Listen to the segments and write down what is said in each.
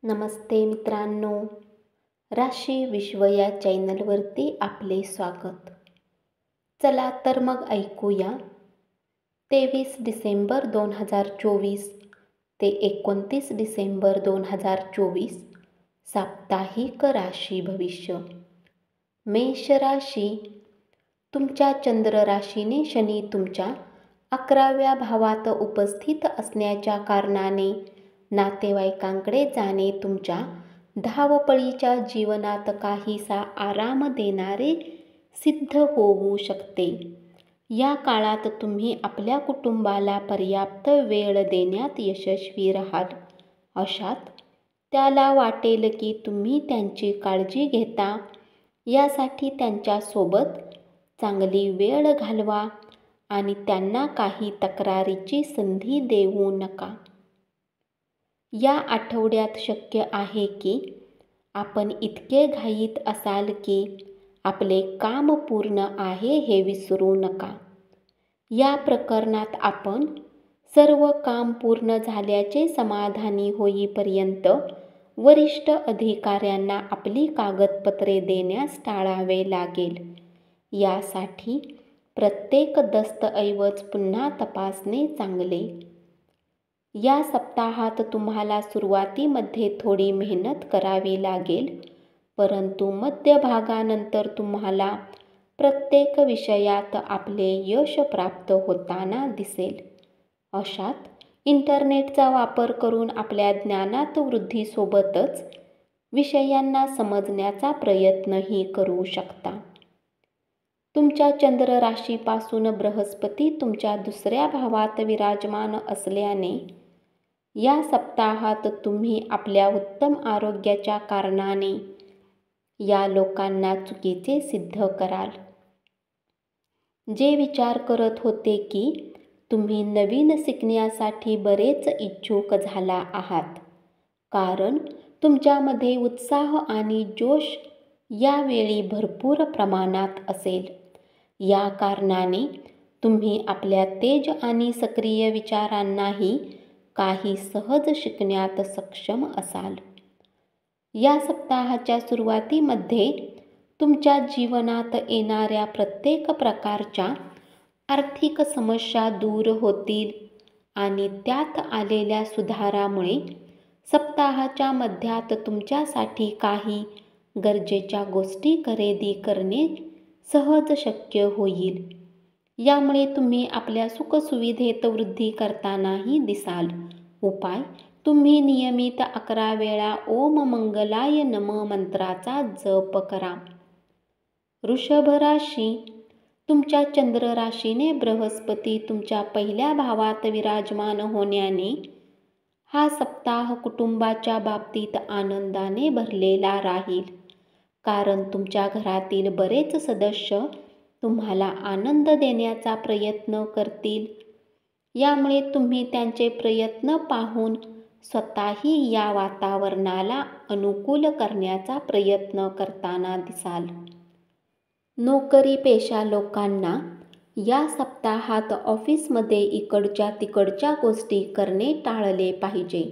नमस्ते मित्रांनो, राशी विश्व या चॅनलवरती आपले स्वागत. चला तर मग ऐकूया 23 डिसेंबर 2024 ते 29 डिसेंबर 2024 साप्ताहिक राशी भविष्य. मेष राशी. तुमच्या चंद्र राशीने शनी तुमच्या 11व्या भावात उपस्थित असण्याच्या कारणाने नातेवाईकांकडे जाणे तुमच्या धावपळीच्या जीवनात काहीसा आराम देणारे सिद्ध होऊ शकते. या काळात तुम्ही आपल्या कुटुंबाला पर्याप्त वेळ देण्यात यशस्वी राहाल. अशात त्याला वाटेल की तुम्ही त्यांची काळजी घेता. यासाठी त्यांच्यासोबत चांगली वेळ घालवा आणि त्यांना काही तक्रारीची संधी देऊ नका. या आठवड्यात शक्य आहे की आपण इतके घाईत असाल की आपले काम पूर्ण आहे हे विसरू नका. या प्रकरणात आपण सर्व काम पूर्ण झाल्याचे समाधानी होईपर्यंत वरिष्ठ अधिकाऱ्यांना आपली कागदपत्रे देण्यास टाळावे लागेल. यासाठी प्रत्येक दस्तऐवज पुन्हा तपासणे चांगले. या सप्ताहात तुम्हाला सुरुवातीमध्ये थोडी मेहनत करावी लागेल, परंतु मध्यभागानंतर तुम्हाला प्रत्येक विषयात आपले यश प्राप्त होताना दिसेल. अशात इंटरनेटचा वापर करून आपल्या ज्ञानात वृद्धीसोबतच विषयांना समजण्याचा प्रयत्नही करू शकता. तुमच्या चंद्र राशीपासून बृहस्पती तुमच्या 2ऱ्या भावात विराजमान असल्याने या सप्ताहात तुम्ही आपल्या उत्तम आरोग्याच्या कारणाने या लोकांना चुकीचे सिद्ध कराल. जे विचार करत होते की तुम्ही नवीन शिकण्यासाठी बरेच इच्छुक झाला आहात, कारण तुमच्यामध्ये उत्साह आणि जोश यावेळी भरपूर प्रमाणात असेल. या कारणाने तुम्ही आपल्या तेज आणि सक्रिय विचारांनाही काही सहज शिकण्यात सक्षम असाल. या सप्ताहाच्या सुरुवातीमध्ये तुमच्या जीवनात येणाऱ्या प्रत्येक प्रकारच्या आर्थिक समस्या दूर होतील आणि त्यात आलेल्या सुधारामुळे सप्ताहाच्या मध्यात तुमच्यासाठी काही गरजेच्या गोष्टी खरेदी करणे सहज शक्य होईल. यामुळे तुम्ही आपल्या सुखसुविधेत वृद्धी करतानाही दिसाल. उपाय: तुम्ही नियमित 11 वेळा ओम मंगलाय नमः मंत्राचा जप करा. वृषभ राशी. तुमच्या चंद्र राशीने बृहस्पती तुमच्या 1ल्या भावात विराजमान होण्याने हा सप्ताह कुटुंबाच्या बाबतीत आनंदाने भरलेला राहील, कारण तुमच्या घरातील बरेच सदस्य तुम्हाला आनंद देण्याचा प्रयत्न करतील. यामुळे तुम्ही त्यांचे प्रयत्न पाहून स्वतःही या वातावरणाला अनुकूल करण्याचा प्रयत्न करताना दिसाल. नोकरीपेशा लोकांना या सप्ताहात ऑफिसमध्ये इकडच्या तिकडच्या गोष्टी करणे टाळले पाहिजे,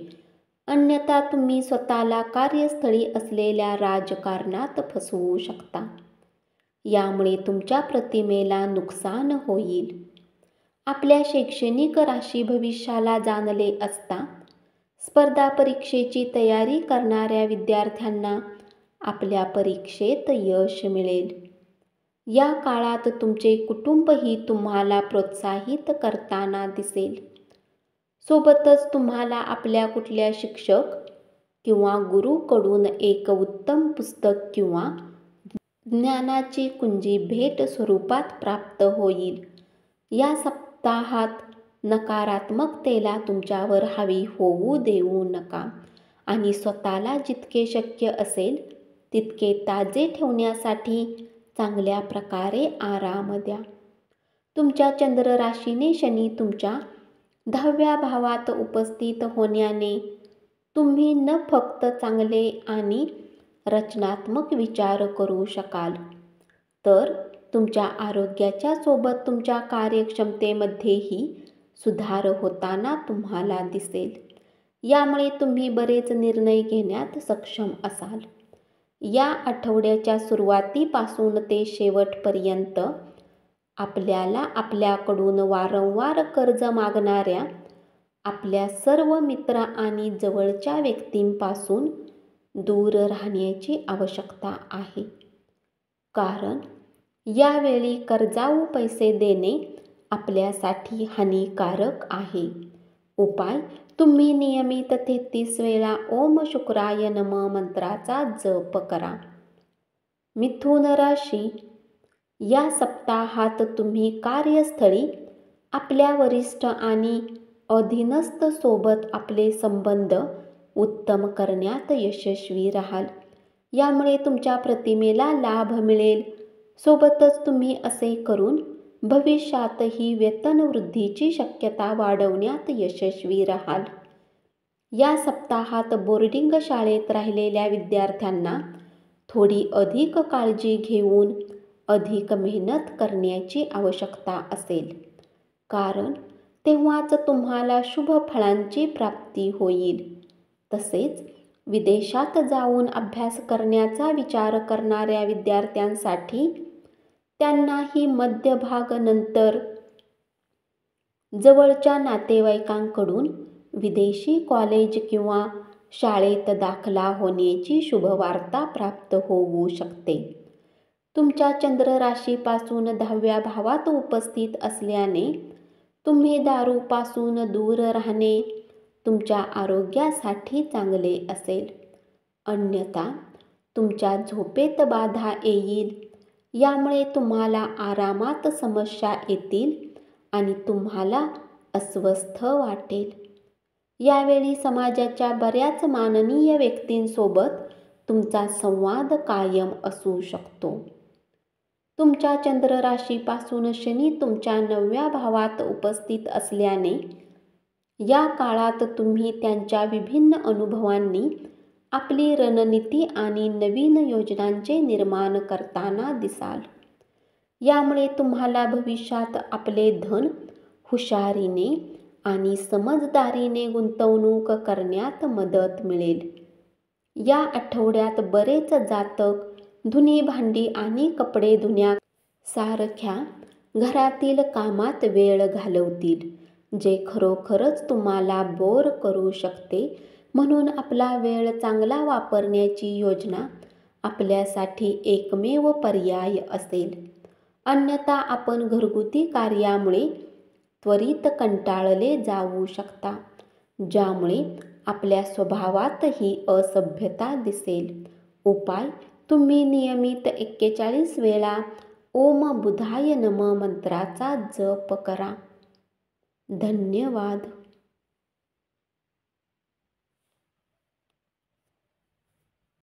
अन्यथा तुम्ही स्वतःला कार्यस्थळी असलेल्या राजकारणात फसवू शकता. यामुळे तुमच्या प्रतिमेला नुकसान होईल. आपल्या शैक्षणिक राशी भविष्याला जाणले असता स्पर्धा परीक्षेची तयारी करणाऱ्या विद्यार्थ्यांना आपल्या परीक्षेत यश मिळेल. या काळात तुमचे कुटुंबही तुम्हाला प्रोत्साहित करताना दिसेल. सोबतच तुम्हाला आपल्या कुठल्या शिक्षक किंवा गुरूकडून एक उत्तम पुस्तक किंवा ज्ञानाची कुंजी भेट स्वरूपात प्राप्त होईल. या सप्ताहात नकारात्मकतेला तुमच्यावर हावी होऊ देऊ नका आणि स्वतःला जितके शक्य असेल तितके ताजे ठेवण्यासाठी चांगल्या प्रकारे आराम द्या. तुमच्या चंद्र राशीने शनी तुमच्या 10व्या भावात उपस्थित होण्याने तुम्ही न फक्त चांगले आणि रचनात्मक विचार करू शकाल, तर तुमच्या आरोग्याच्या सोबत तुमच्या कार्यक्षमतेमध्येही सुधार होताना तुम्हाला दिसेल. यामुळे तुम्ही बरेच निर्णय घेण्यात सक्षम असाल. या आठवड्याच्या सुरुवातीपासून ते शेवटपर्यंत आपल्याला आपल्याकडून वारंवार कर्ज मागणाऱ्या आपल्या सर्व मित्र आणि जवळच्या व्यक्तींपासून दूर राहण्याची आवश्यकता आहे. कारण यावेळी कर्जाऊ पैसे देणे आपल्यासाठी हानिकारक आहे. उपाय: तुम्ही नियमित 33 वेळा ओम शुक्राय नमः मंत्राचा जप करा. मिथुन राशी, या सप्ताहात तुम्ही कार्यस्थळी आपल्या वरिष्ठ आणि अधीनस्थ सोबत आपले संबंध उत्तम करण्यात यशस्वी राहाल. यामुळे तुमच्या प्रतिमेला लाभ मिळेल. सोबतच तुम्ही असे करून भविष्यातही वेतनवृद्धीची शक्यता वाढवण्यात यशस्वी राहाल. या सप्ताहात बोर्डिंग शाळेत राहिलेल्या विद्यार्थ्यांना थोडी अधिक काळजी घेऊन अधिक मेहनत करण्याची आवश्यकता असेल. कारण तेव्हाच तुम्हाला शुभ फळांची प्राप्ती होईल. तसेच विदेशात जाऊन अभ्यास करण्याचा विचार करणाऱ्या विद्यार्थ्यांसाठी त्यांनाही मध्यभाग नंतर जवळच्या नातेवाईकांकडून विदेशी कॉलेज किंवा शाळेत दाखला होण्याची शुभवार्ता प्राप्त होऊ शकते. तुमच्या चंद्र राशीपासून 10व्या भावात उपस्थित असल्याने तुम्ही दारूपासून दूर राहणे तुमच्या आरोग्यासाठी चांगले असेल. अन्यथा तुमच्या झोपेत बाधा येईल. यामुळे तुम्हाला आरामात समस्या येतील आणि तुम्हाला अस्वस्थ वाटेल. यावेळी समाजाच्या बऱ्याच माननीय व्यक्तींसोबत तुमचा संवाद कायम असू शकतो. तुमच्या चंद्र राशीपासून शनी तुमच्या 9व्या भावात उपस्थित असल्याने या काळात तुम्ही त्यांच्या विभिन्न अनुभवांनी आपली रणनीती आणि नवीन योजनांचे निर्माण करताना दिसाल. यामुळे तुम्हाला भविष्यात आपले धन हुशारीने आणि समजदारीने गुंतवणूक करण्यात मदत मिळेल. या आठवड्यात बरेच जातक धुणी भांडी आणि कपडे धुण्यासारख्या घरातील कामात वेळ घालवतील, जे खरोखरच तुम्हाला बोर करू शकते. म्हणून आपला वेळ चांगला वापरण्याची योजना आपल्यासाठी एकमेव पर्याय असेल. अन्यथा आपण घरगुती कार्यामुळे त्वरित कंटाळले जाऊ शकता, ज्यामुळे आपल्या स्वभावातही असभ्यता दिसेल. उपाय: तुम्ही नियमित 41 वेळा ओम बुधाय नमः मंत्राचा जप करा. धन्यवाद.